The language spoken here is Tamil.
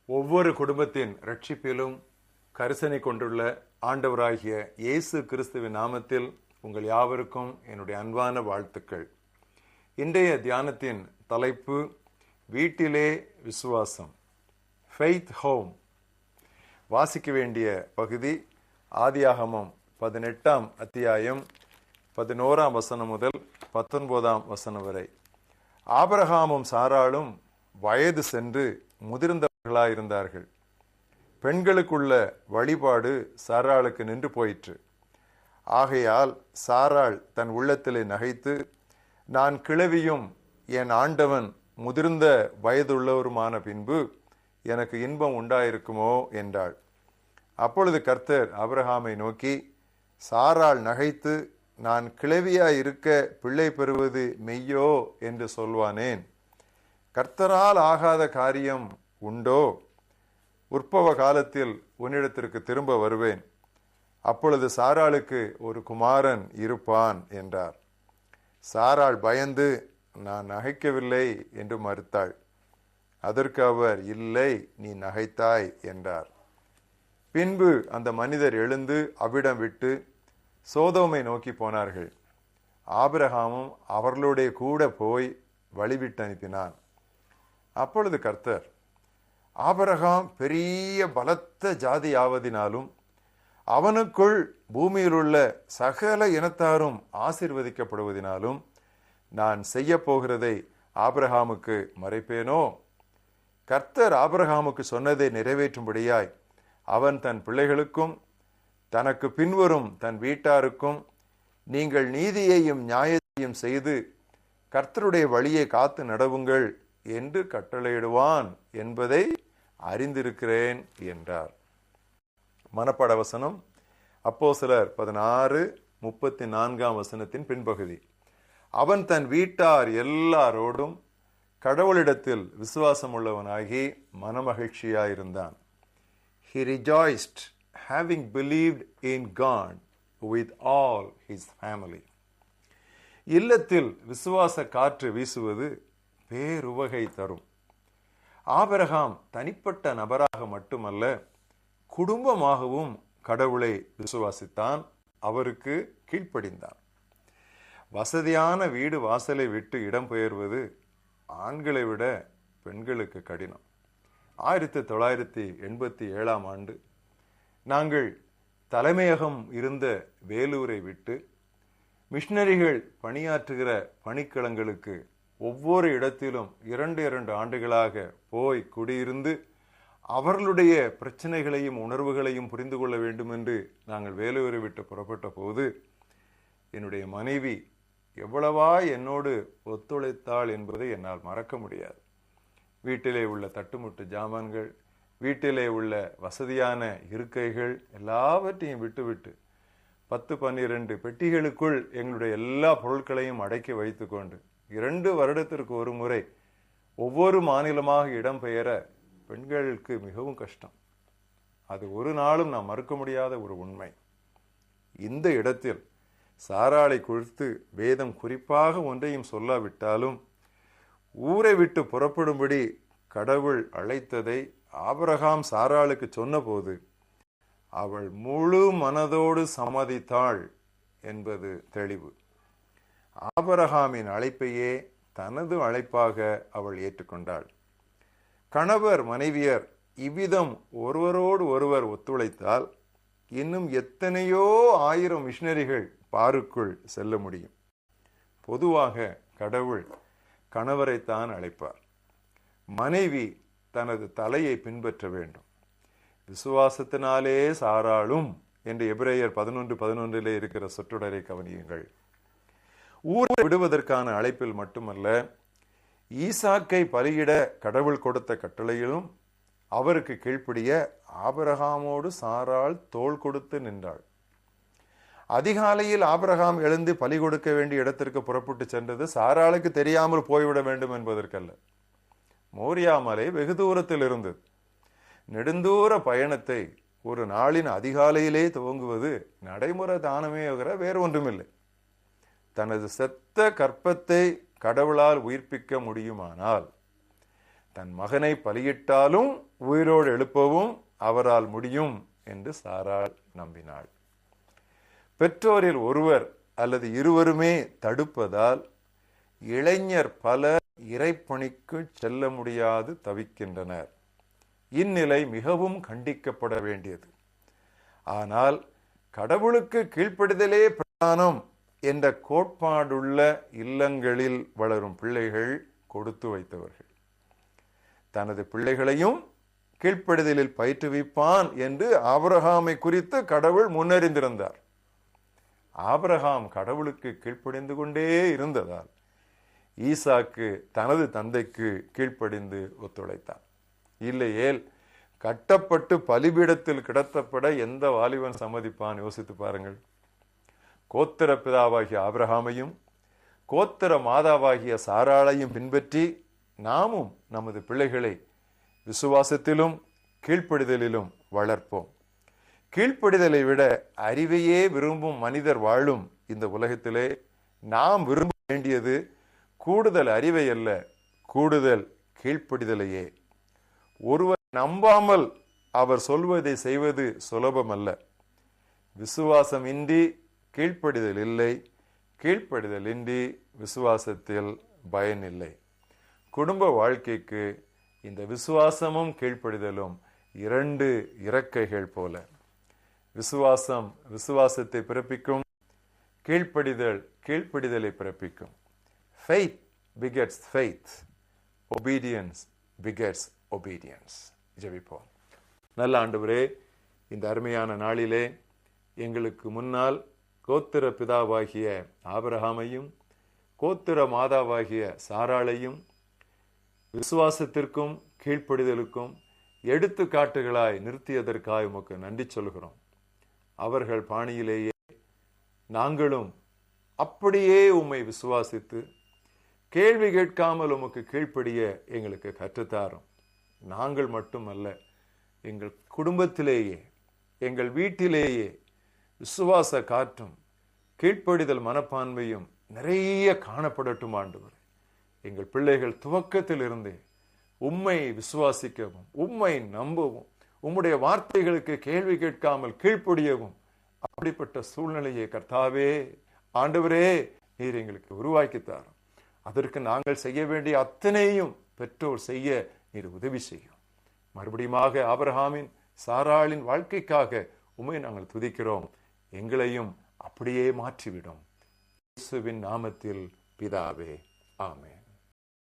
ஒவ்வொரு குடும்பத்தின் ரட்சிப்பிலும் கரிசனை கொண்டுள்ள ஆண்டவராகிய இயேசு கிறிஸ்துவின் நாமத்தில் உங்கள் யாவருக்கும் என்னுடைய அன்பான வாழ்த்துக்கள். இன்றைய தியானத்தின் தலைப்பு வீட்டிலே விசுவாசம், ஃபெய்த் ஹோம். வாசிக்க வேண்டிய பகுதி ஆதியாகமம் 18ஆம் அத்தியாயம் 11ஆம் வசனம் முதல் 19ஆம் வசனம் வரை. ஆபிரகாமும் சாராளும் வயது சென்று முதிர்ந்தவர்களாயிருந்தார்கள். பெண்களுக்குள்ள வழிபாடு சாராளுக்கு நின்று போயிற்று. ஆகையால் சாராள் தன் உள்ளத்திலே நகைத்து, நான் கிழவியும் என் ஆண்டவன் முதிர்ந்த வயதுள்ளவருமான பின்பு எனக்கு இன்பம் உண்டாயிருக்குமோ என்றாள். அப்பொழுது கர்த்தர் ஆபிரகாமை நோக்கி, சாராள் நகைத்து நான் கிழவியாயிருக்க பிள்ளை பெறுவது மெய்யோ என்று சொல்வானேன்? கர்த்தரால் ஆகாத காரியம் உண்டோ? உற்பவ காலத்தில் உன்னிடத்திற்கு திரும்ப வருவேன், அப்பொழுது சாராளுக்கு ஒரு குமாரன் இருப்பான் என்றார். சாராள் பயந்து, நான் நகைக்கவில்லை என்று மறுத்தாள். அதற்கு அவர், இல்லை, நீ நகைத்தாய் என்றார். பின்பு அந்த மனிதர் எழுந்து அவ்விடம் விட்டு சோதோமை நோக்கி போனார்கள். ஆபிரகாமும் அவர்களுடைய கூட போய் வழிவிட்டு அனுப்பினான். அப்பொழுது கர்த்தர், ஆபிரகாம் பெரிய பலத்த ஜாதி ஆவதினாலும் அவனுக்குள் பூமியில் உள்ள சகல இனத்தாரும் ஆசீர்வதிக்கப்படுவதினாலும் நான் செய்ய போகிறதை ஆபிரகாமுக்கு மறைப்பேனோ? கர்த்தர் ஆபிரகாமுக்கு சொன்னதை நிறைவேற்றும்படியாய் அவன் தன் பிள்ளைகளுக்கும் தனக்கு பின்வரும் தன் வீட்டாருக்கும், நீங்கள் நீதியையும் நியாயத்தையும் செய்து கர்த்தருடைய வழியை காத்து நடவுங்கள் என்று கட்டளையிடுவான் என்பதை அறிந்திருக்கிறேன் என்றார். மனப்பாட வசனம் அப்போஸ்தலர் 16:34 வசனத்தின் பின்பகுதி. அவன் தன் வீட்டார் எல்லாரோடும் கடவுளிடத்தில் விசுவாசம் உள்ளவனாகி மனமகிழ்ச்சியாயிருந்தான். He rejoiced, having believed in God with all his family. இல்லத்தில் விசுவாச காற்று வீசுவது பேருவகை தரும். ஆபிரகாம் தனிப்பட்ட நபராக மட்டுமல்ல, குடும்பமாகவும் கடவுளை விசுவாசித்தான், அவருக்கு கீழ்ப்படிந்தான். வசதியான வீடு வாசலை விட்டு இடம்பெயர்வது ஆண்களை விட பெண்களுக்கு கடினம். 1987ஆம் ஆண்டு நாங்கள் தலைமையகம் இருந்த வேலூரை விட்டு மிஷனரிகள் பணியாற்றுகிற பணிக்களங்களுக்கு ஒவ்வொரு இடத்திலும் 2 ஆண்டுகளாக போய் குடியிருந்து அவர்களுடைய பிரச்சனைகளையும் உணர்வுகளையும் புரிந்து கொள்ள வேண்டும் என்று நாங்கள் வேலூரை விட்டு புறப்பட்ட போது என்னுடைய மனைவி எவ்வளவா என்னோடு ஒத்துழைத்தாள் என்பதை என்னால் மறக்க முடியாது. வீட்டிலே உள்ள தட்டுமுட்டு ஜாமான்கள், வீட்டிலே உள்ள வசதியான இருக்கைகள் எல்லாவற்றையும் விட்டுவிட்டு 10-12 பெட்டிகளுக்குள் எங்களுடைய எல்லா பொருட்களையும் அடக்கி வைத்து கொண்டு 2 வருடத்திற்கு ஒரு முறை ஒவ்வொரு மாநிலமாக இடம்பெயர பெண்களுக்கு மிகவும் கஷ்டம். அது ஒரு நாளும் நாம் மறுக்க முடியாத ஒரு உண்மை. இந்த இடத்தில் சாராளை குறித்து வேதம் குறிப்பாக ஒன்றையும் சொல்லாவிட்டாலும் ஊரை விட்டு புறப்படும்படி கடவுள் அழைத்ததை ஆபிரகாம் சாராளுக்கு சொன்னபோது அவள் முழு மனதோடு சம்மதித்தாள் என்பது தெளிவு. ஆபிரகாமின் அழைப்பையே தனது அழைப்பாக அவள் ஏற்றுக்கொண்டாள். கணவர் மனைவியர் இவ்விதம் ஒருவரோடு ஒருவர் ஒத்துழைத்தால் இன்னும் எத்தனையோ 1000 மிஷனரிகள் பாருக்குள் செல்ல முடியும். பொதுவாக கடவுள் கணவரைத்தான் அழைப்பார். மனைவி தனது தலையை பின்பற்ற வேண்டும். விசுவாசத்தினாலே சாராளும் என்று எபிரேயர் 11:11 இருக்கிற சொற்றொடரை கவனியுங்கள். ஊரை விடுவதற்கான அழைப்பில் மட்டுமல்ல, ஈசாக்கை பலியிட கடவுள் கொடுத்த கட்டளையிலும் அவருக்கு கீழ்ப்படிய ஆபிரகாமோடு சாராள் தோள் கொடுத்து நின்றாள். அதிகாலையில் ஆபிரகாம் எழுந்து பலி கொடுக்க வேண்டிய இடத்திற்கு புறப்பட்டு சென்றது சாராளுக்கு தெரியாமல் போய்விட வேண்டும் என்பதற்கல்ல. மோரியா மலை வெகு தூரத்தில் இருந்தது. நெடுந்தூர பயணத்தை ஒரு நாளின் அதிகாலையிலே துவங்குவது நடைமுறை தானமே வேறு ஒன்றுமில்லை. தனது செத்த கற்பத்தை கடவுளால் உயிர்ப்பிக்க முடியுமானால் தன் மகனை பலியிட்டாலும் உயிரோடு எழுப்பவும் அவரால் முடியும் என்று சாராள் நம்பினாள். பெற்றோரில் ஒருவர் அல்லது இருவருமே தடுப்பதால் இளைஞர் பலர் இறைப்பணிக்கு செல்ல முடியாது தவிக்கின்றனர். இந்நிலை மிகவும் கண்டிக்கப்பட வேண்டியது. ஆனால் கடவுளுக்கு கீழ்ப்படிதலே பிரதானம் என்ற கோட்பாடுள்ள இல்லங்களில் வளரும் பிள்ளைகள் கொடுத்து வைத்தவர்கள். தனது பிள்ளைகளையும் கீழ்ப்படிதலில் பயிற்றுவிப்பான் என்று ஆபிரகாமை குறித்து கடவுள் முன்னறிந்திருந்தார். ஆபிரகாம் கடவுளுக்கு கீழ்ப்படிந்து கொண்டே இருந்ததால் ஈசாக்கு தனது தந்தைக்கு கீழ்ப்படிந்து ஒத்துழைத்தான். இல்லையேல் கட்டப்பட்டு பலிபீடத்தில் கிடத்தப்பட எந்த வாலிபன் சம்மதிப்பான்? யோசித்து பாருங்கள். கோத்திர பிதாவாகிய ஆபிரகாமையும் கோத்திர மாதாவாகிய சாராளையும் பின்பற்றி நாமும் நமது பிள்ளைகளை விசுவாசத்திலும் கீழ்ப்படிதலிலும் வளர்ப்போம். கீழ்ப்படிதலை விட அறிவையே விரும்பும் மனிதர் வாழும் இந்த உலகத்திலே நாம் விரும்ப வேண்டியது கூடுதல் அறிவை அல்ல, கூடுதல் கீழ்ப்படிதலையே. ஒருவர் நம்பாமல் அவர் சொல்வதை செய்வது சுலபம் அல்ல. விசுவாசம் இன்றி கீழ்ப்படிதல் இல்லை, கீழ்ப்படிதல் இன்றி விசுவாசத்தில் பயனில்லை. குடும்ப வாழ்க்கைக்கு இந்த விசுவாசமும் கீழ்ப்படிதலும் இரண்டு இறக்கைகள் போல. விசுவாசம் விசுவாசத்தை பிறப்பிக்கும், கீழ்ப்படிதல் கீழ்ப்படிதலை பிறப்பிக்கும். Faith begets faith, obedience begets obedience. ஜெபிப்போம். நல்ல ஆண்டவரே, இந்த அருமையான நாளிலே எங்களுக்கு முன்னால் கோத்திர பிதாவாகிய ஆபிரகாமையும் கோத்திர மாதாவாகிய சாராளையும் விசுவாசத்திற்கும் கீழ்ப்படிதலுக்கும் எடுத்துக்காட்டுகளாய் நிறுத்தியதற்காக உமக்கு நன்றி சொல்கிறோம். அவர்கள் பாணியிலேயே நாங்களும் அப்படியே உம்மை விசுவாசித்து கேள்வி கேட்காமல் உமக்கு கீழ்ப்படிய எங்களுக்கு கற்றுத்தாரும். நாங்கள் மட்டுமல்ல, எங்கள் குடும்பத்திலேயே எங்கள் வீட்டிலேயே விசுவாச காற்றும் கீழ்ப்படிதல் மனப்பான்மையும் நிறைய காணப்படட்டும் ஆண்டவரே. எங்கள் பிள்ளைகள் துவக்கத்தில் இருந்தே உம்மை விசுவாசிக்கவும் உம்மை நம்பவும் உம்முடைய வார்த்தைகளுக்கு கேள்வி கேட்காமல் கீழ்ப்படியவும் அப்படிப்பட்ட சூழ்நிலையை கர்த்தாவே ஆண்டவரே நீர் எங்களுக்கு உருவாக்கித்தாரும். அதற்கு நாங்கள் செய்ய வேண்டிய அத்தனையும் பெற்றோர் செய்ய நீர் உதவி செய்யும். மறுபடியுமாக ஆபிரகாமின் சாராளின் வாழ்க்கைக்காக உம்மை நாங்கள் துதிக்கிறோம். எங்களையும் அப்படியே மாற்றிவிடும். இயேசுவின் நாமத்தில் பிதாவே, ஆமென்.